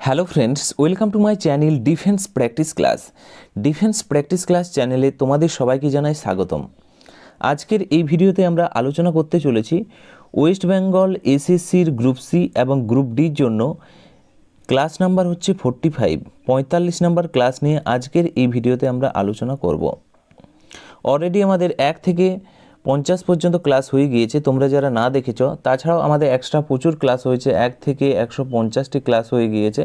Hello friends, welcome to my channel defence practice class. Defence practice class চ্যানেলে তোমাদের সবাইকে জানাই স্বাগতম। আজকের এই ভিডিওতে আমরা আলোচনা করতে চলেছি ওয়েস্ট বেঙ্গল এসএসসির গ্রুপ সি এবং গ্রুপ ডির জন্য ক্লাস নাম্বার হচ্ছে 45 নাম্বার ক্লাস নিয়ে আজকের এই ভিডিওতে আমরা আলোচনা করব। অলরেডি আমাদের 1 থেকে 50 পর্যন্ত ক্লাস হয়ে গিয়েছে, তোমরা যারা না দেখেছো। তাছাড়াও আমাদের এক্সট্রা প্রচুর ক্লাস হয়েছে, 1 থেকে 150টি ক্লাস হয়ে গিয়েছে।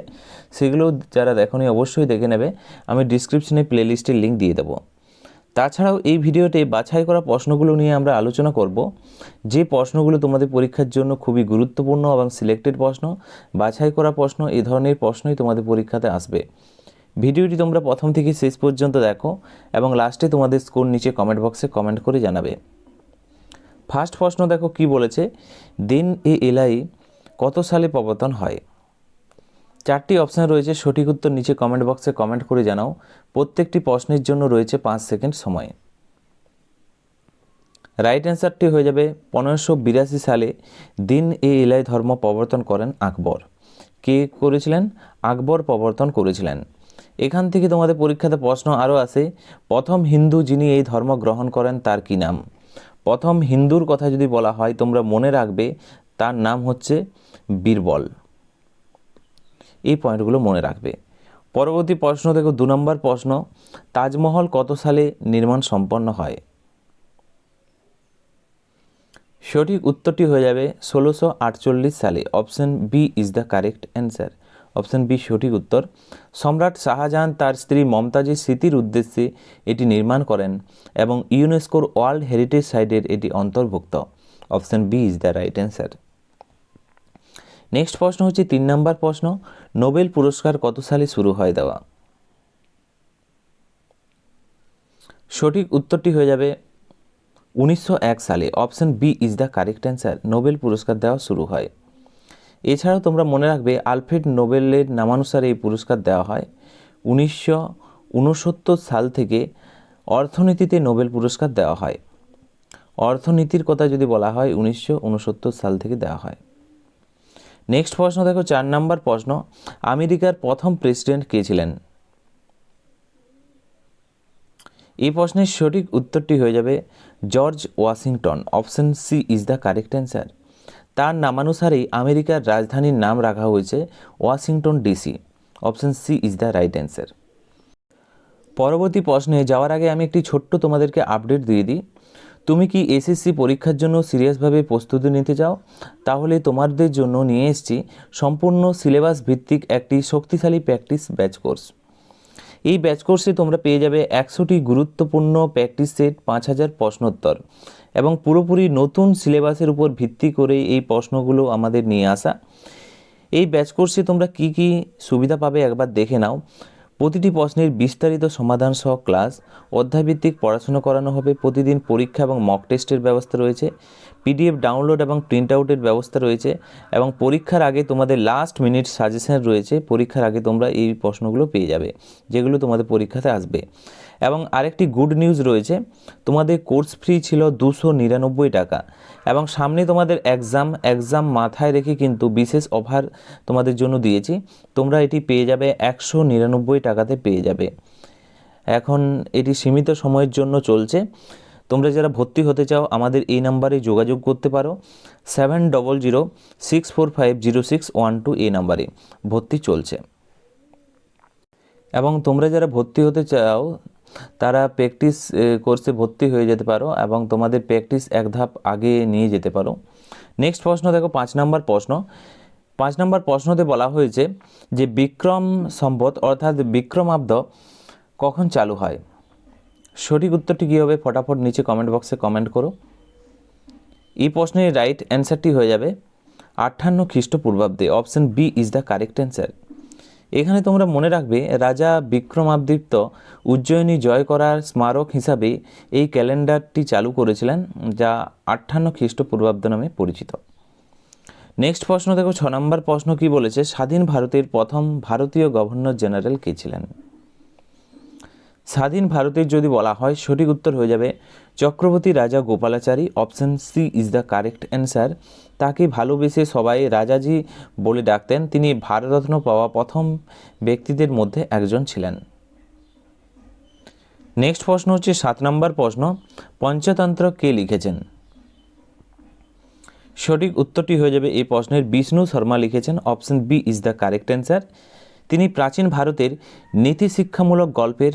সেগুলো যারা দেখোনি অবশ্যই দেখে নেবে, আমি ডিসক্রিপশনে প্লেলিস্টের লিঙ্ক দিয়ে দেবো। তাছাড়াও এই ভিডিওতে বাছাই করা প্রশ্নগুলো নিয়ে আমরা আলোচনা করব, যে প্রশ্নগুলো তোমাদের পরীক্ষার জন্য খুবই গুরুত্বপূর্ণ এবং সিলেক্টেড প্রশ্ন, বাছাই করা প্রশ্ন, এই ধরনের প্রশ্নই তোমাদের পরীক্ষাতে আসবে। ভিডিওটি তোমরা প্রথম থেকে শেষ পর্যন্ত দেখো এবং লাস্টে তোমাদের স্কোর নিচে কমেন্ট বক্সে কমেন্ট করে জানাবে। ফার্স্ট প্রশ্ন দেখো কি বলেছে, দিন এ এলআই কত সালে প্রবর্তন হয়? 4টি অপশান রয়েছে, সঠিক উত্তর নিচে কমেন্ট বক্সে কমেন্ট করে জানাও। প্রত্যেকটি প্রশ্নের জন্য রয়েছে 5 সেকেন্ড সময়। রাইট অ্যান্সারটি হয়ে যাবে 1582 সালে দিন এ এলআই ধর্ম প্রবর্তন করেন আকবর। কে করেছিলেন? আকবর প্রবর্তন করেছিলেন। এখান থেকে তোমাদের পরীক্ষাতে প্রশ্ন আরও আসে, প্রথম হিন্দু যিনি এই ধর্ম গ্রহণ করেন তার কি নাম? প্রথম হিন্দুর কথা যদি বলা হয় তোমরা মনে রাখবে তার নাম হচ্ছে বীরবল। এই পয়েন্টগুলো মনে রাখবে। পরবর্তী প্রশ্ন দেখো 2 নম্বর প্রশ্ন, তাজমহল কত সালে নির্মাণ সম্পন্ন হয়? সঠিক উত্তরটি হয়ে যাবে 1648 সালে। Option B is the correct answer. Option B সঠিক উত্তর। সম্রাট শাহজাহান তার স্ত্রী মমতাজের স্মৃতির উদ্দেশ্যে এটি নির্মাণ করেন এবং ইউনেস্কোর ওয়ার্ল্ড হেরিটেজ সাইটের এটি অন্তর্ভুক্ত। Option B is the right answer. Next প্রশ্ন হচ্ছে 3 নম্বর প্রশ্ন, নোবেল পুরস্কার কত সালে শুরু হয় দেওয়া? সঠিক উত্তরটি হয়ে যাবে 1901 সালে। Option B is the correct answer. Nobel পুরস্কার দেওয়া শুরু হয়। এছাড়াও তোমরা মনে রাখবে আলফ্রেড নোবেলের নামানুসারে এই পুরস্কার দেওয়া হয়। 1969 সাল থেকে অর্থনীতিতে নোবেল পুরস্কার দেওয়া হয়। অর্থনীতির কথা যদি বলা হয় 1969 সাল থেকে দেওয়া হয়। নেক্সট প্রশ্ন দেখো 4 নম্বর প্রশ্ন, আমেরিকার প্রথম প্রেসিডেন্ট কে ছিলেন? এই প্রশ্নের সঠিক উত্তরটি হয়ে যাবে George Washington. Option C is the correct answer. তার নামানুসারেই আমেরিকার রাজধানীর নাম রাখা হয়েছে Washington DC. Option C is the right answer. পরবর্তী প্রশ্নে যাওয়ার আগে আমি একটি ছোট্ট তোমাদেরকে আপডেট দিয়ে দিই। তুমি কি এসএসসি পরীক্ষার জন্য সিরিয়াসভাবে প্রস্তুতি নিতে চাও? তাহলে তোমাদের জন্য নিয়ে এসেছি সম্পূর্ণ সিলেবাস ভিত্তিক একটি শক্তিশালী প্র্যাকটিস ব্যাচ কোর্স। এই ব্যাচ কোর্সে তোমরা পেয়ে যাবে 100টি গুরুত্বপূর্ণ প্র্যাকটিস সেট, 5000 প্রশ্নোত্তর এবং পুরোপুরি নতুন সিলেবাসের উপর ভিত্তি করে এই প্রশ্নগুলো আমাদের নিয়ে আসা। এই ব্যাচ কোর্সে তোমরা কি কি সুবিধা পাবে একবার দেখে নাও। প্রতিটি প্রশ্নের বিস্তারিত সমাধান সহ ক্লাস, অধ্যায়ভিত্তিক পড়াশোনা করানো হবে। প্রতিদিন পরীক্ষা এবং মক টেস্টের ব্যবস্থা রয়েছে। পিডিএফ ডাউনলোড এবং প্রিন্ট আউটের ব্যবস্থা রয়েছে এবং পরীক্ষার আগে তোমাদের লাস্ট মিনিট সাজেশন রয়েছে। পরীক্ষার আগে তোমরা এই প্রশ্নগুলো পেয়ে যাবে যেগুলো তোমাদের পরীক্ষাতে আসবে। এবং আরেকটি গুড নিউজ রয়েছে, তোমাদের কোর্স ফি ছিল 299 টাকা এবং সামনে তোমাদের এক্সাম মাথায় রেখে কিন্তু বিশেষ অফার তোমাদের জন্য দিয়েছি। তোমরা এটি পেয়ে যাবে 199 টাকাতে পেয়ে যাবে। এখন এটি সীমিত সময়ের জন্য চলছে। তোমরা যারা ভর্তি হতে চাও আমাদের এই নাম্বারে যোগাযোগ করতে পারো। 7006450612 এই নাম্বারে ভর্তি চলছে। এবং তোমরা যারা ভর্তি হতে চাও তারা প্র্যাকটিস কোর্সে ভর্তি হয়ে যেতে পারো এবং তোমাদের প্র্যাকটিস এক ধাপ আগে নিয়ে যেতে পারো। নেক্সট প্রশ্ন দেখো 5 নম্বর প্রশ্ন। 5 নম্বর প্রশ্নতে বলা হয়েছে যে বিক্রম সম্বত অর্থাৎ বিক্রমাব্দ কখন চালু হয়? সঠিক উত্তরটি কী হবে? ফটাফট নিচে কমেন্ট বক্সে কমেন্ট করো। এই প্রশ্নের রাইট অ্যান্সারটি হয়ে যাবে 58 খ্রিস্টপূর্বাব্দে। Option B is the correct answer. এখানে তোমরা মনে রাখবে রাজা বিক্রমাদিত্য উজ্জয়িনী জয় করার স্মারক হিসাবে এই ক্যালেন্ডারটি চালু করেছিলেন, যা 58 খ্রিস্টপূর্বাব্দ নামে পরিচিত। নেক্সট প্রশ্ন দেখো 6 নম্বর প্রশ্ন কি বলেছে, স্বাধীন ভারতের প্রথম ভারতীয় গভর্নর জেনারেল কে ছিলেন? স্বাধীন ভারতের যদি বলা হয় সঠিক উত্তর হয়ে যাবে Chakravarti Rajagopalachari. Option C is the correct answer. তাকে ভালোবেসে সবাই রাজাজি বলে ডাকতেন। তিনি ভারতরত্ন পাওয়া প্রথম ব্যক্তিদের মধ্যে একজন ছিলেন। নেক্সট প্রশ্ন হচ্ছে 7 নম্বর প্রশ্ন, পঞ্চতন্ত্র কে লিখেছেন? সঠিক উত্তরটি হয়ে যাবে এই প্রশ্নের বিষ্ণু শর্মা লিখেছেন। Option B is the correct answer. তিনি প্রাচীন ভারতের নীতি শিক্ষামূলক গল্পের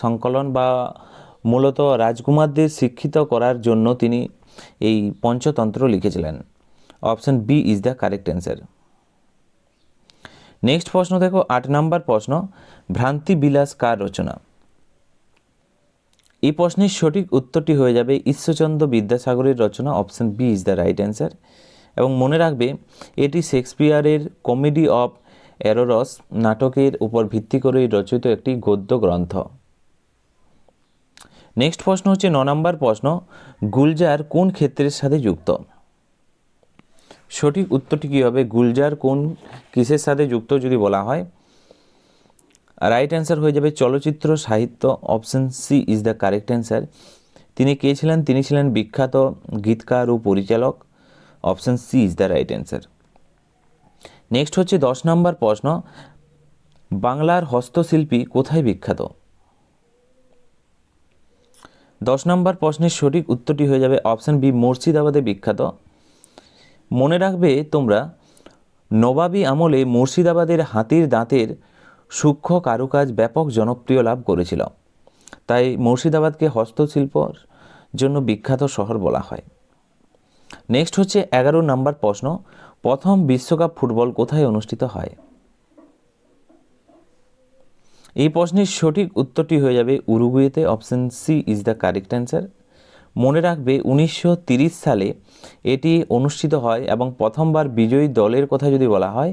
সংকলন বা মূলত রাজকুমারদের শিক্ষিত করার জন্য তিনি এই পঞ্চতন্ত্র লিখেছিলেন। Option B is the correct answer. Next প্রশ্ন দেখো 8 নম্বর প্রশ্ন, ভ্রান্তি বিলাস কার রচনা? এই প্রশ্নের সঠিক উত্তরটি হয়ে যাবে ঈশ্বরচন্দ্র বিদ্যাসাগরের রচনা। Option B is the right answer. এবং মনে রাখবে এটি শেক্সপিয়ারের কমেডি অফ এররস নাটকের উপর ভিত্তি করে রচিত একটি গদ্য গ্রন্থ। নেক্সট প্রশ্ন হচ্ছে 9 নম্বর প্রশ্ন, গুলজার কোন ক্ষেত্রের সাথে যুক্ত? সঠিক উত্তরটি কী হবে? গুলজার কোন কিসের সাথে যুক্ত যদি বলা হয়, রাইট অ্যান্সার হয়ে যাবে চলচ্চিত্র সাহিত্য। Option C is the correct answer. তিনি কে ছিলেন? তিনি ছিলেন বিখ্যাত গীতকার ও পরিচালক। Option C is the right answer. Next হচ্ছে 10 নম্বর প্রশ্ন, বাংলার হস্তশিল্পী কোথায় বিখ্যাত? 10 নম্বর প্রশ্নের সঠিক উত্তরটি হয়ে যাবে অপশন বি মুর্শিদাবাদে বিখ্যাত। মনে রাখবে তোমরা নবাবী আমলে মুর্শিদাবাদের হাতির দাঁতের সূক্ষ্ম কারুকাজ ব্যাপক জনপ্রিয় লাভ করেছিল, তাই মুর্শিদাবাদকে হস্তশিল্পর জন্য বিখ্যাত শহর বলা হয়। নেক্সট হচ্ছে 11 নম্বর প্রশ্ন, প্রথম বিশ্বকাপ ফুটবল কোথায় অনুষ্ঠিত হয়? এই প্রশ্নের সঠিক উত্তরটি হয়ে যাবে উরুগুয়েতে। Option C is the correct answer. মনে রাখবে 1930 সালে এটি অনুষ্ঠিত হয় এবং প্রথমবার বিজয়ী দলের কথা যদি বলা হয়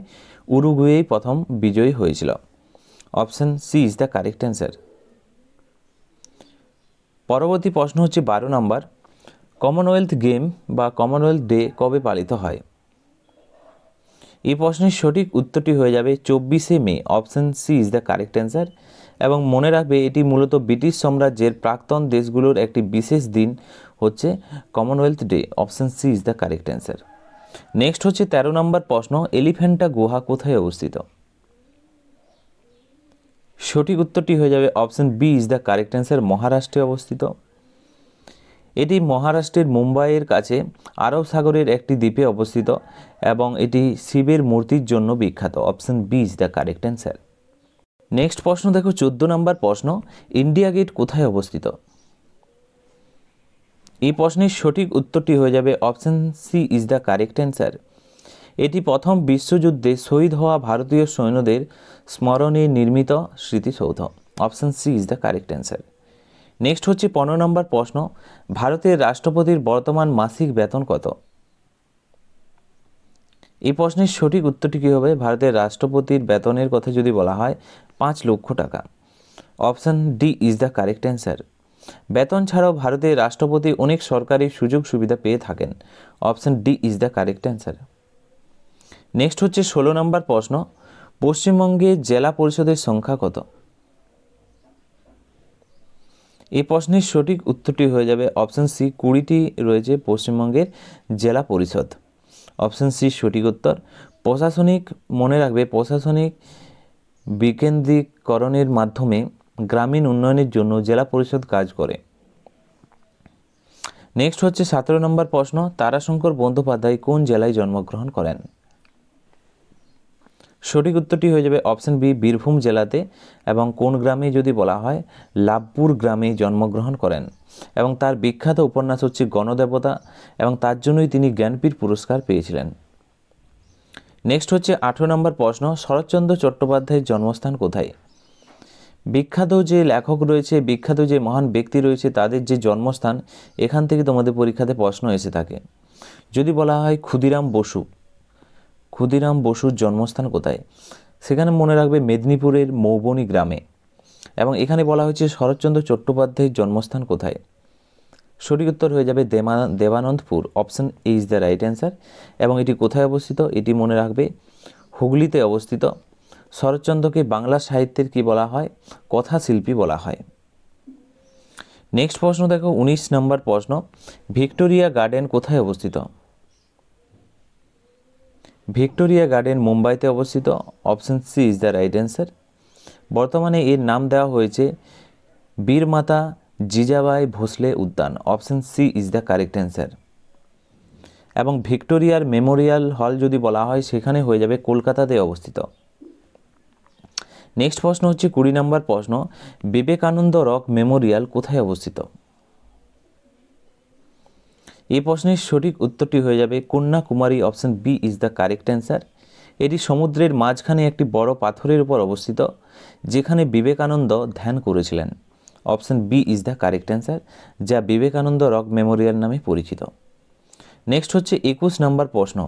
উরুগুয়েই প্রথম বিজয়ী হয়েছিল। Option C is the correct answer. পরবর্তী প্রশ্ন হচ্ছে 12 নম্বর, কমনওয়েলথ গেম বা কমনওয়েলথ ডে কবে পালিত হয়? এই প্রশ্নের সঠিক উত্তরটি হয়ে যাবে 24শে মে। Option C is the correct answer. এবং মনে রাখবে এটি মূলত ব্রিটিশ সাম্রাজ্যের প্রাক্তন দেশগুলোর একটি বিশেষ দিন হচ্ছে Commonwealth Day. Option C is the correct answer. Next হচ্ছে 13 নম্বর প্রশ্ন, এলিফ্যান্টা গুহা কোথায় অবস্থিত? সঠিক উত্তরটি হয়ে যাবে option B is the correct answer, মহারাষ্ট্রে অবস্থিত। এটি মহারাষ্ট্রের মুম্বাইয়ের কাছে আরব সাগরের একটি দ্বীপে অবস্থিত এবং এটি শিবের মূর্তির জন্য বিখ্যাত। Option B is the correct answer. Next প্রশ্ন দেখো 14 নম্বর প্রশ্ন, ইন্ডিয়া গেট কোথায় অবস্থিত? এই প্রশ্নের সঠিক উত্তরটি হয়ে যাবে option C is the correct answer. এটি প্রথম বিশ্বযুদ্ধে শহীদ হওয়া ভারতীয় সৈন্যদের স্মরণে নির্মিত স্মৃতিসৌধ। Option C is the correct answer. Next হচ্ছে 15 নম্বর প্রশ্ন, ভারতের রাষ্ট্রপতির বর্তমান মাসিক বেতন কত? এই প্রশ্নের সঠিক উত্তরটি কী হবে? ভারতের রাষ্ট্রপতির বেতনের কথা যদি বলা হয় 5 লক্ষ টাকা। Option D is the correct answer. বেতন ছাড়াও ভারতের রাষ্ট্রপতি অনেক সরকারি সুযোগ সুবিধা পেয়ে থাকেন। Option D is the correct answer. Next হচ্ছে 16 নম্বর প্রশ্ন, পশ্চিমবঙ্গে জেলা পরিষদের সংখ্যা কত? এই প্রশ্নের সঠিক উত্তরটি হয়ে যাবে অপশন সি 20টি রয়েছে পশ্চিমবঙ্গের জেলা পরিষদ। অপশন সি সঠিক উত্তর। প্রশাসনিক মনে রাখবে প্রশাসনিক বিকেন্দ্রীকরণের মাধ্যমে গ্রামীণ উন্নয়নের জন্য জেলা পরিষদ কাজ করে। নেক্সট হচ্ছে 17 নম্বর প্রশ্ন, তারাশঙ্কর বন্দ্যোপাধ্যায় কোন জেলায় জন্মগ্রহণ করেন? সঠিক উত্তরটি হয়ে যাবে অপশন বি বীরভূম জেলাতে। এবং কোন গ্রামে যদি বলা হয় লাভপুর গ্রামে জন্মগ্রহণ করেন এবং তার বিখ্যাত উপন্যাস হচ্ছে গণদেবতা এবং তার জন্যই তিনি জ্ঞানপীঠ পুরস্কার পেয়েছিলেন। নেক্সট হচ্ছে 18 নম্বর প্রশ্ন, শরৎচন্দ্র চট্টোপাধ্যায়ের জন্মস্থান কোথায়? বিখ্যাত যে লেখক রয়েছে, বিখ্যাত যে মহান ব্যক্তি রয়েছে তাদের যে জন্মস্থান, এখান থেকে তোমাদের পরীক্ষাতে প্রশ্ন এসে থাকে। যদি বলা হয় ক্ষুদিরাম বসুর জন্মস্থান কোথায়, সেখানে মনে রাখবে মেদিনীপুরের মৌবনী গ্রামে। এবং এখানে বলা হয়েছে শরৎচন্দ্র চট্টোপাধ্যায়ের জন্মস্থান কোথায়, সঠিক উত্তর হয়ে যাবে Debanandapur. Option A is the right answer. এবং এটি কোথায় অবস্থিত? এটি মনে রাখবে হুগলিতে অবস্থিত। শরৎচন্দ্রকে বাংলা সাহিত্যের কি বলা হয়? কথাশিল্পী বলা হয়। নেক্সট প্রশ্ন দেখো 19 নম্বর প্রশ্ন, ভিক্টোরিয়া গার্ডেন কোথায় অবস্থিত? ভিক্টোরিয়া গার্ডেন মুম্বাইতে অবস্থিত। Option C is the right answer. বর্তমানে এর নাম দেওয়া হয়েছে Veermata Jijabai Bhosale Udyan. Option C is the correct answer. এবং ভিক্টোরিয়ার মেমোরিয়াল হল যদি বলা হয় সেখানে হয়ে যাবে কলকাতাতে অবস্থিত। নেক্সট প্রশ্ন হচ্ছে 20 নম্বর প্রশ্ন, বিবেকানন্দ রক মেমোরিয়াল কোথায় অবস্থিত? এই প্রশ্নের সঠিক উত্তরটি হয়ে যাবে Kanyakumari. Option B is the correct answer. এটি সমুদ্রের মাঝখানে একটি বড় পাথরের উপর অবস্থিত, যেখানে বিবেকানন্দ ধ্যান করেছিলেন। Option B is the correct answer, যা বিবেকানন্দ রক মেমোরিয়াল নামে পরিচিত। নেক্সট হচ্ছে 21 নম্বর প্রশ্ন,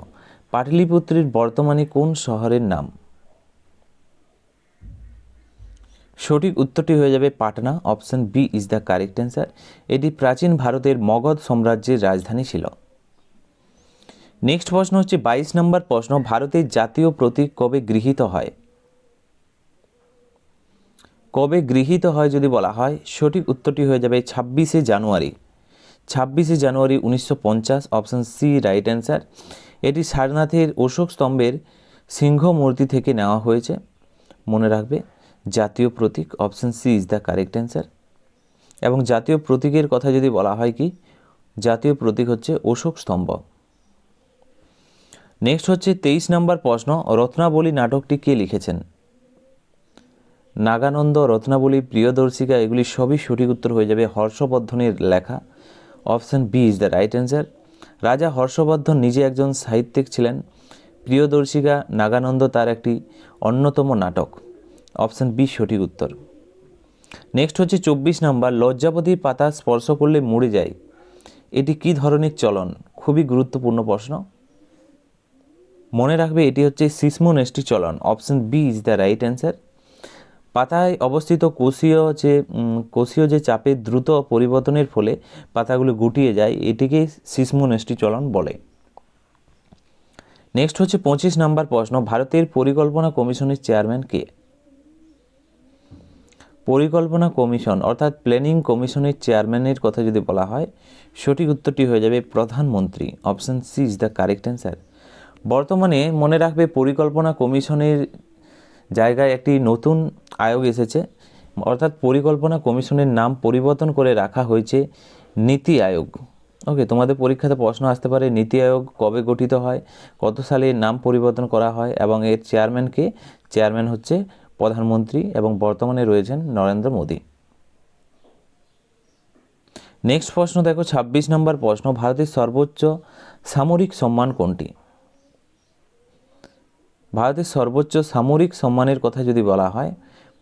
পাটলিপুত্রের বর্তমানে কোন শহরের নাম? সঠিক উত্তরটি হয়ে যাবে Patna. Option B is the correct answer. এটি প্রাচীন ভারতের মগধ সাম্রাজ্যের রাজধানী ছিল। নেক্সট প্রশ্ন হচ্ছে 22 নম্বর প্রশ্ন, ভারতের জাতীয় প্রতীক কবে গৃহীত হয়? কবে গৃহীত হয় যদি বলা হয়, সঠিক উত্তরটি হয়ে যাবে 26শে জানুয়ারি। 26শে January 1950। Option C right answer. এটি সারনাথের অশোক স্তম্ভের সিংহ মূর্তি থেকে নেওয়া হয়েছে। মনে রাখবে জাতীয় প্রতীক। Option C is the correct answer. এবং জাতীয় প্রতীকের কথা যদি বলা হয় কি, জাতীয় প্রতীক হচ্ছে অশোক স্তম্ভ। নেক্সট হচ্ছে 23 নম্বর প্রশ্ন, রত্নাবলী নাটকটি কে লিখেছেন? নাগানন্দ, রত্নাবলী, প্রিয়দর্শিকা এগুলি সবই সঠিক উত্তর হয়ে যাবে হর্ষবর্ধনের লেখা। Option B is the right answer. রাজা হর্ষবর্ধন নিজে একজন সাহিত্যিক ছিলেন। প্রিয়দর্শিকা নাগানন্দ তার একটি অন্যতম নাটক। অপশন বি সঠিক উত্তর। নেক্সট হচ্ছে 24 নম্বর, লজ্জাবতীর পাতা স্পর্শ করলে মরে যায়, এটি কি ধরনের চলন? খুবই গুরুত্বপূর্ণ প্রশ্ন। মনে রাখবে এটি হচ্ছে সিসমোনেস্টি চলন। Option B is the right answer. পাতায় অবস্থিত কোষীয় যে চাপের দ্রুত পরিবর্তনের ফলে পাতাগুলো গুটিয়ে যায়, এটিকে সিসমোনেস্টি চলন বলে। নেক্সট হচ্ছে 25 নম্বর প্রশ্ন, ভারতের পরিকল্পনা কমিশনের চেয়ারম্যান কে? পরিকল্পনা কমিশন অর্থাৎ প্ল্যানিং কমিশনের চেয়ারম্যানের কথা যদি বলা হয়, সঠিক উত্তরটি হয়ে যাবে প্রধানমন্ত্রী। Option C is the correct answer. বর্তমানে মনে রাখবে পরিকল্পনা কমিশনের জায়গায় একটি নতুন আয়োগ এসেছে, অর্থাৎ পরিকল্পনা কমিশনের নাম পরিবর্তন করে রাখা হয়েছে নীতি আয়োগ। ওকে, তোমাদের পরীক্ষাতে প্রশ্ন আসতে পারে নীতি আয়োগ কবে গঠিত হয়, কত সালে নাম পরিবর্তন করা হয় এবং এর চেয়ারম্যান কে? চেয়ারম্যান হচ্ছে প্রধানমন্ত্রী এবং বর্তমানে রয়েছেন নরেন্দ্র মোদী। নেক্সট প্রশ্ন দেখো 26 নম্বর প্রশ্ন, ভারতের সর্বোচ্চ সামরিক সম্মান কোনটি? ভারতের সর্বোচ্চ সামরিক সম্মানের কথা যদি বলা হয়,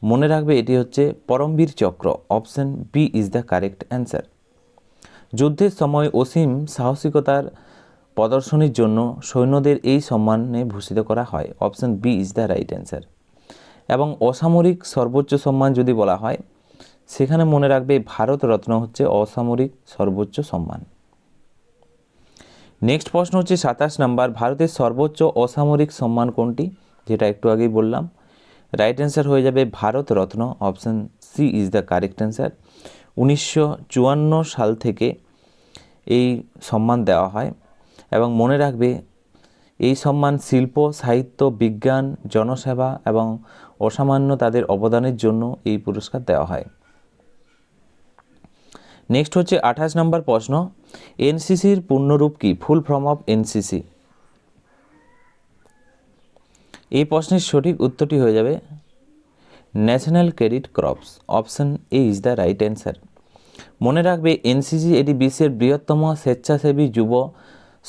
মনে রাখবে এটি হচ্ছে Paramvir Chakra. Option B is the correct answer. যুদ্ধের সময় অসীম সাহসিকতার প্রদর্শনীর জন্য সৈন্যদের এই সম্মানে ভূষিত করা হয়। Option B is the right answer. এবং অসামরিক সর্বোচ্চ সম্মান যদি বলা হয়, সেখানে মনে রাখবে ভারত রত্ন হচ্ছে অসামরিক সর্বোচ্চ সম্মান। নেক্সট প্রশ্ন হচ্ছে 27 নম্বর, ভারতের সর্বোচ্চ অসামরিক সম্মান কোনটি? যেটা একটু আগেই বললাম, রাইট অ্যান্সার হয়ে যাবে Bharat Ratna. Option C is the correct answer. 1954 সাল থেকে এই সম্মান দেওয়া হয় এবং মনে রাখবে এই সম্মান শিল্প, সাহিত্য, বিজ্ঞান, জনসেবা এবং অসামান্য তাদের অবদানের জন্য এই পুরস্কার দেওয়া হয়। নেক্সট হচ্ছে 28 নম্বর প্রশ্ন, এনসিসির পূর্ণরূপ কি? Full form of NCC. এই প্রশ্নের সঠিক উত্তরটি হয়ে যাবে national cadet corps. Option A is the right answer. মনে রাখবে এনসিসি এটি বিশ্বের বৃহত্তম স্বেচ্ছাসেবী যুব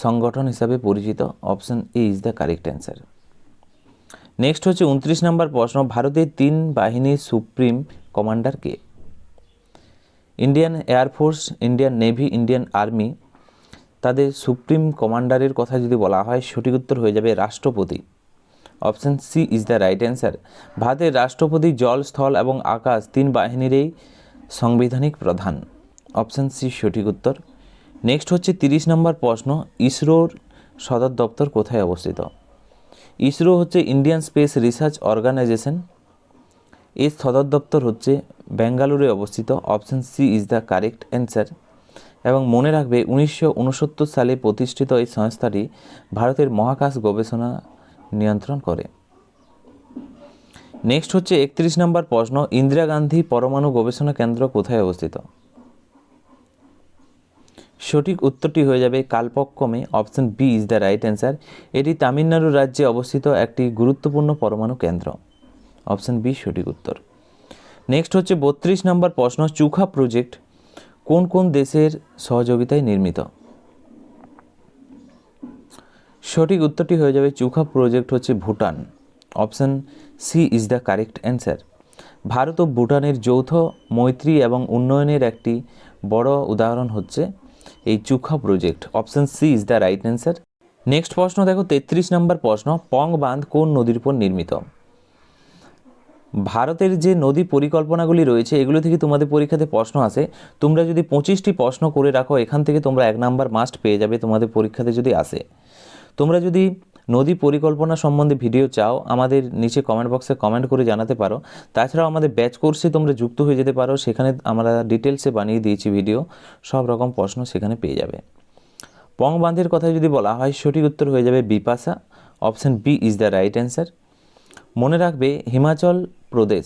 সংগঠন হিসাবে পরিচিত। Option A is the correct answer. Next হচ্ছে 29 নম্বর প্রশ্ন, ভারতের 3 বাহিনীর সুপ্রিম কমান্ডার কে? Indian air force, Indian navy, Indian army, তাদের সুপ্রিম কমান্ডারের কথা যদি বলা হয়, সঠিক উত্তর হয়ে যাবে রাষ্ট্রপতি। Option C is the right answer. ভারতের রাষ্ট্রপতি জল, স্থল এবং আকাশ 3 বাহিনীরই সাংবিধানিক প্রধান। অপশন সি সঠিক উত্তর। নেক্সট হচ্ছে 30 নম্বর প্রশ্ন, ইসরোর সদর দপ্তর কোথায় অবস্থিত? ইসরো হচ্ছে ইন্ডিয়ান স্পেস রিসার্চ অর্গানাইজেশন। এর সদর দপ্তর হচ্ছে বেঙ্গালুরুতে অবস্থিত। Option C is the correct answer. এবং মনে রাখবে 1969 সালে প্রতিষ্ঠিত এই সংস্থাটি ভারতের মহাকাশ গবেষণা নিয়ন্ত্রণ করে। নেক্সট হচ্ছে 31 নম্বর প্রশ্ন, ইন্দিরা গান্ধী পরমাণু গবেষণা কেন্দ্র কোথায় অবস্থিত? সঠিক উত্তরটি হয়ে যাবে কালপক্কমে। Option B is the right answer. এটি তামিলনাড়ু রাজ্যে অবস্থিত একটি গুরুত্বপূর্ণ পরমাণু কেন্দ্র। অপশন বি সঠিক উত্তর। নেক্সট হচ্ছে 32 নম্বর প্রশ্ন, চুখা প্রজেক্ট কোন কোন দেশের সহযোগিতায় নির্মিত? সঠিক উত্তরটি হয়ে যাবে চুখা প্রজেক্ট হচ্ছে Bhutan. Option C is the correct answer. Bharat ও ভুটানের যৌথ মৈত্রী এবং উন্নয়নের একটি বড় উদাহরণ হচ্ছে এই Chukha project. Option C is the right answer. Next প্রশ্ন দেখো 33 নম্বর প্রশ্ন, পং বাঁধ কোন নদীর উপর নির্মিত? ভারতের যে নদী পরিকল্পনাগুলি রয়েছে এগুলো থেকে তোমাদের পরীক্ষাতে প্রশ্ন আসে। তোমরা যদি 25টি প্রশ্ন করে রাখো এখান থেকে তোমরা 1 নাম্বার মাস্ট পেয়ে যাবে তোমাদের পরীক্ষাতে যদি আসে। তোমরা যদি নদী পরিকল্পনা সম্বন্ধে ভিডিও চাও আমাদের নিচে কমেন্ট বক্সে কমেন্ট করে জানাতে পারো। তাছাড়াও আমাদের ব্যাচ কোর্সে তোমরা যুক্ত হয়ে যেতে পারো, সেখানে আমরা ডিটেলসে বানিয়ে দিয়েছি ভিডিও, সব রকম প্রশ্ন সেখানে পেয়ে যাবে। পং বাঁধের কথা যদি বলা হয় সঠিক উত্তর হয়ে যাবে Bipasha. Option B is the right answer. মনে রাখবে হিমাচল প্রদেশ,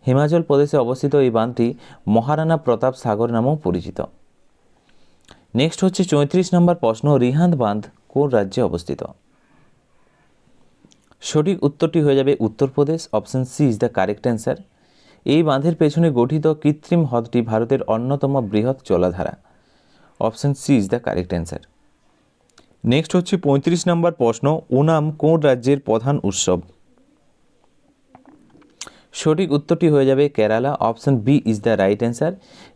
হিমাচল প্রদেশে অবস্থিত এই বাঁধটি মহারানা প্রতাপ সাগর নামেও পরিচিত। নেক্সট হচ্ছে 34 নম্বর প্রশ্ন, রিহান্দ বাঁধ কোন রাজ্যে অবস্থিত? সঠিক উত্তরটি হয়ে যাবে Uttar Pradesh. Option C is the correct answer. এই বাঁধের পেছনে গঠিত কৃত্রিম হ্রদটি ভারতের অন্যতম বৃহৎ জলাধারা। Option C is the correct answer. Next হচ্ছে 35 নম্বর প্রশ্ন, ওনাম কোন রাজ্যের প্রধান উৎসব? সঠিক উত্তরটি হয়ে যাবে Kerala. Option B is the right answer.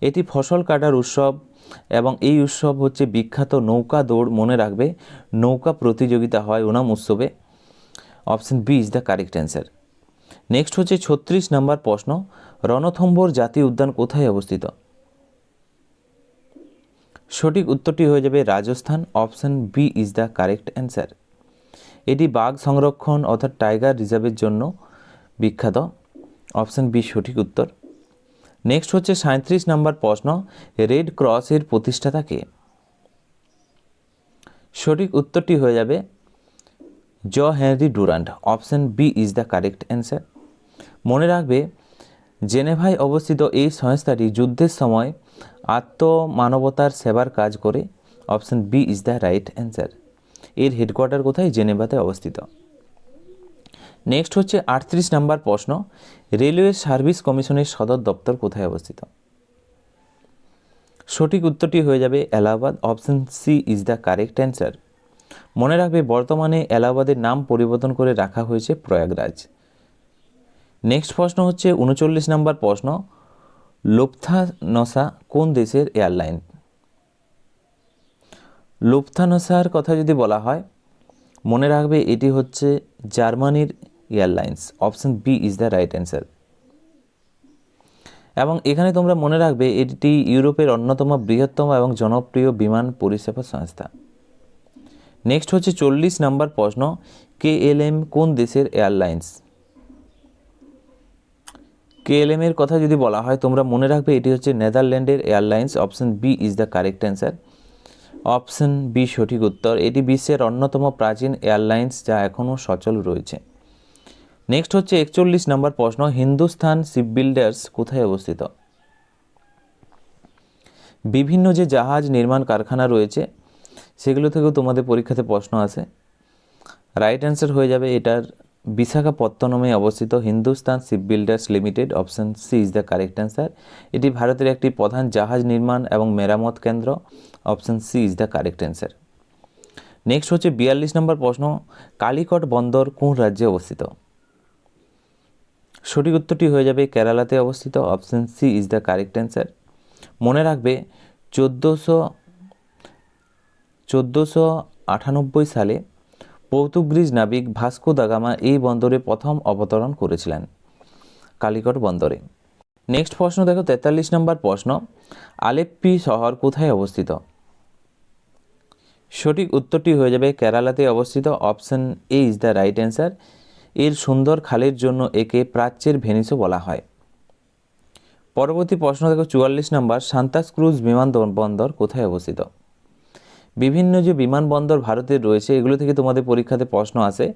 এটি ফসল কাটার উৎসব এবং এই উৎসব হচ্ছে বিখ্যাত নৌকা দৌড়, মনে রাখবে নৌকা প্রতিযোগিতা হয় ওনাম উৎসবে। Option B is the correct answer. Next হচ্ছে 36 নম্বর প্রশ্ন, রণথম্ভোর জাতীয় উদ্যান কোথায় অবস্থিত? সঠিক উত্তরটি হয়ে যাবে Rajasthan. Option B is the correct answer. এটি বাঘ সংরক্ষণ অর্থাৎ টাইগার রিজার্ভের জন্য বিখ্যাত। অপশন বি সঠিক উত্তর। নেক্সট হচ্ছে 37 নম্বর প্রশ্ন, রেড ক্রসের প্রতিষ্ঠাতা কে? সঠিক উত্তরটি হয়ে যাবে Jean Henri Durant. Option B is the correct answer. মনে রাখবে জেনেভায় অবস্থিত এই সংস্থাটি যুদ্ধের সময় আত্মমানবতার সেবার কাজ করে। Option B is the right answer. এর হেডকোয়ার্টার কোথায়? জেনেভাতে অবস্থিত। নেক্সট হচ্ছে 38 নম্বর প্রশ্ন, রেলওয়ে সার্ভিস কমিশনের সদর দপ্তর কোথায় অবস্থিত? সঠিক উত্তরটি হয়ে যাবে Allahabad. Option C is the correct answer. মনে রাখবে বর্তমানে এলাহাবাদের নাম পরিবর্তন করে রাখা হয়েছে প্রয়াগরাজ। নেক্সট প্রশ্ন হচ্ছে 39 নম্বর প্রশ্ন, লুফথানসা কোন দেশের এয়ারলাইন? লুফথানসার কথা যদি বলা হয় মনে রাখবে এটি হচ্ছে জার্মানির airlines. Option B is the right answer. এবং এখানে তোমরা মনে রাখবে এটি ইউরোপের অন্যতম বৃহত্তম এবং জনপ্রিয় বিমান পরিষেবা সংস্থা। নেক্সট হচ্ছে 40 নম্বর প্রশ্ন, কেএলএম কোন দেশের এয়ারলাইন্স? কেএলএম এর কথা যদি বলা হয় তোমরা মনে রাখবে এটি হচ্ছে নেদারল্যান্ডের airlines. Option B is the correct answer. Option B সঠিক উত্তর। এটি বিশ্বের অন্যতম প্রাচীন এয়ারলাইন্স যা এখনও সচল রয়েছে। নেক্সট হচ্ছে 41 নম্বর প্রশ্ন, হিন্দুস্তান শিপবিল্ডার্স কোথায় অবস্থিত? বিভিন্ন যে জাহাজ নির্মাণ কারখানা রয়েছে সেগুলো থেকেও তোমাদের পরীক্ষাতে প্রশ্ন আসে। রাইট অ্যান্সার হয়ে যাবে এটার বিশাখাপত্তনমে অবস্থিত Hindustan Shipbuilders Limited. Option C is the correct answer. এটি ভারতের একটি প্রধান জাহাজ নির্মাণ এবং মেরামত কেন্দ্র। Option C is the correct answer. Next হচ্ছে 42 নম্বর প্রশ্ন, কালিকট বন্দর কোন রাজ্যে অবস্থিত? সঠিক উত্তরটি হয়ে যাবে কেরালাতে অবস্থিত। Option C is the correct answer. মনে রাখবে 1498 সালে পর্তুগিজ নাবিক ভাস্কো দা গামা এই বন্দরে প্রথম অবতরণ করেছিলেন, কালিকট বন্দরে। নেক্সট প্রশ্ন দেখো 43 নম্বর প্রশ্ন, আলেপ্পি শহর কোথায় অবস্থিত? সঠিক উত্তরটি হয়ে যাবে কেরালাতে অবস্থিত। Option A is the right answer. এর সুন্দর খালের জন্য একে প্রাচ্যের ভেনিসও বলা হয়। পরবর্তী প্রশ্ন দেখো 44 নম্বর, সান্তাক্রুজ বিমানবন্দর কোথায় অবস্থিত? বিভিন্ন যে বিমানবন্দর ভারতের রয়েছে এগুলো থেকে তোমাদের পরীক্ষাতে প্রশ্ন আসে।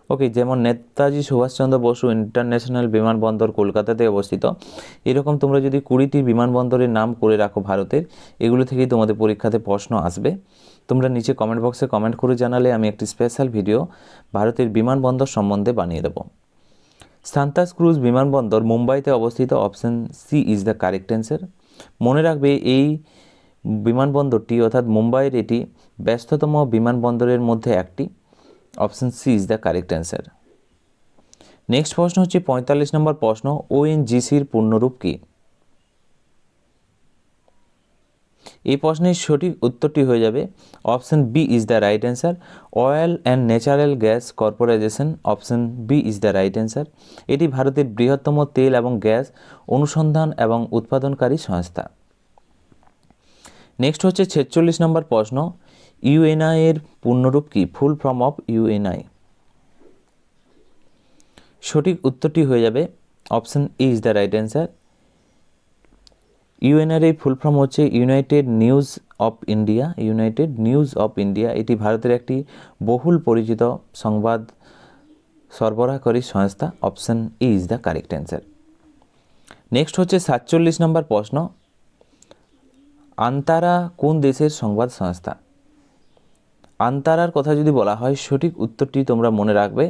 ওকে, যেমন নেতাজি সুভাষচন্দ্র বসু ইন্টারন্যাশনাল বিমানবন্দর কলকাতাতে অবস্থিত। এরকম তোমরা যদি 20টি বিমানবন্দরের নাম করে রাখো ভারতের, এগুলো থেকেই তোমাদের পরীক্ষাতে প্রশ্ন আসবে। তোমরা নিচে কমেন্ট বক্সে কমেন্ট করে জানালে আমি একটি স্পেশাল ভিডিও ভারতের বিমানবন্দর সম্বন্ধে বানিয়ে দেবো। সান্তাক্রুজ বিমানবন্দর মুম্বাইতে অবস্থিত। Option C is the correct answer. মনে রাখবে এই বিমানবন্দরটি অর্থাৎ মুম্বাইয়ের এটি ব্যস্ততম বিমানবন্দরের মধ্যে একটি। Option C is the correct answer. Next প্রশ্ন হচ্ছে 45 নম্বর প্রশ্ন, ওএনজিসির পূর্ণরূপ কী? এই প্রশ্নের সঠিক উত্তরটি হয়ে যাবে option B is the right answer, oil and natural gas corporation. Option B is the right answer. এটি ভারতের বৃহত্তম তেল এবং গ্যাস অনুসন্ধান এবং উৎপাদনকারী সংস্থা। নেক্সট হচ্ছে 46 নম্বর প্রশ্ন, ইউএনআই এর পূর্ণরূপ কি? Full form of UNI. সঠিক উত্তরটি হয়ে যাবে option E is the right answer. UNR এর ফুল ফর্ম হচ্ছে United news of India. United news of India এটি ভারতের একটি বহুল পরিচিত সংবাদ সরবরাহকারী সংস্থা। Option E is the correct answer. Next হচ্ছে 47 নম্বর প্রশ্ন, আন্তারা কোন দেশের সংবাদ সংস্থা? আন্তারার কথা যদি বলা হয় সঠিক উত্তরটি তোমরা মনে রাখবে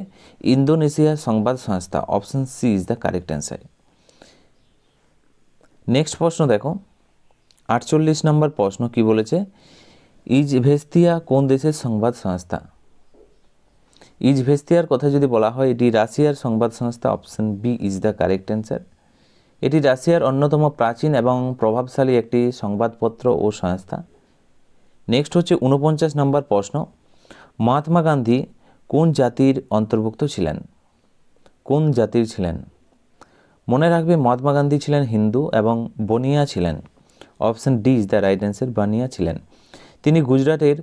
ইন্দোনেশিয়ার সংবাদ সংস্থা। Option C is the correct answer. Next প্রশ্ন দেখো 48 নম্বর প্রশ্ন কি বলেছে, ইজভেস্তিয়া কোন দেশের সংবাদ সংস্থা? ইজভেস্তিয়ার কথা যদি বলা হয় এটি রাশিয়ার সংবাদ সংস্থা। Option B is the correct answer. এটি রাশিয়ার অন্যতম প্রাচীন এবং প্রভাবশালী একটি সংবাদপত্র ও সংস্থা। নেক্সট হচ্ছে 49 নম্বর প্রশ্ন, মহাত্মা গান্ধী কোন জাতির অন্তর্ভুক্ত ছিলেন? কোন জাতির ছিলেন? মনে রাখবে মহাত্মা গান্ধী ছিলেন হিন্দু এবং বনিয়া ছিলেন। Option D is the right answer, Baniya ছিলেন। তিনি গুজরাটের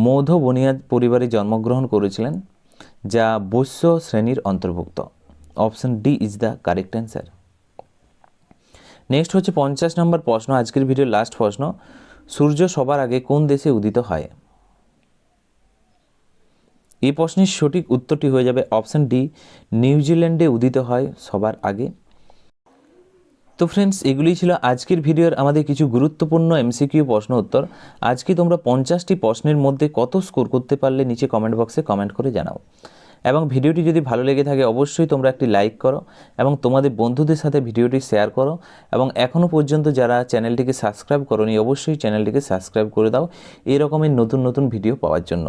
মৌধ বনিয়া পরিবারে জন্মগ্রহণ করেছিলেন যা বৈশ্য শ্রেণীর অন্তর্ভুক্ত। Option D is the correct answer. Next হচ্ছে 50 নম্বর প্রশ্ন, আজকের ভিডিওর লাস্ট প্রশ্ন, সূর্য সবার আগে কোন দেশে উদিত হয়? এই প্রশ্নের সঠিক উত্তরটি হয়ে যাবে অপশন ডি, নিউজিল্যান্ডে উদিত হয় সবার আগে। তো ফ্রেন্ডস, এগুলি ছিল আজকের ভিডিওর আমাদের কিছু গুরুত্বপূর্ণ এমসিকিউ প্রশ্ন উত্তর। আজকে তোমরা 50টি প্রশ্নের মধ্যে কত স্কোর করতে পারলে নিচে কমেন্ট বক্সে কমেন্ট করে জানাও। এবং ভিডিওটি যদি ভালো লেগে থাকে অবশ্যই তোমরা একটি লাইক করো এবং তোমাদের বন্ধুদের সাথে ভিডিওটি শেয়ার করো। এবং এখনও পর্যন্ত যারা চ্যানেলটিকে সাবস্ক্রাইব করোনি অবশ্যই চ্যানেলটিকে সাবস্ক্রাইব করে দাও এই রকমের নতুন নতুন ভিডিও পাওয়ার জন্য।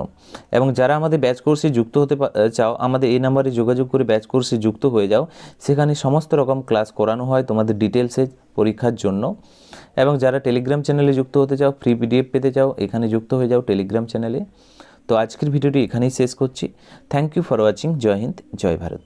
এবং যারা আমাদের ব্যাচ কোর্সে যুক্ত হতে চাও আমাদের এই নাম্বারে যোগাযোগ করে ব্যাচ কোর্সে যুক্ত হয়ে যাও। সেখানে সমস্ত রকম ক্লাস করানো হয় তোমাদের ডিটেলসে পরীক্ষার জন্য। এবং যারা টেলিগ্রাম চ্যানেলে যুক্ত হতে চাও, ফ্রি পিডিএফ পেতে চাও, এখানে যুক্ত হয়ে যাও টেলিগ্রাম চ্যানেলে। তো আজকের ভিডিওটি এখানেই শেষ করছি। Thank you for watching. Jai Hind, Jai Bharat.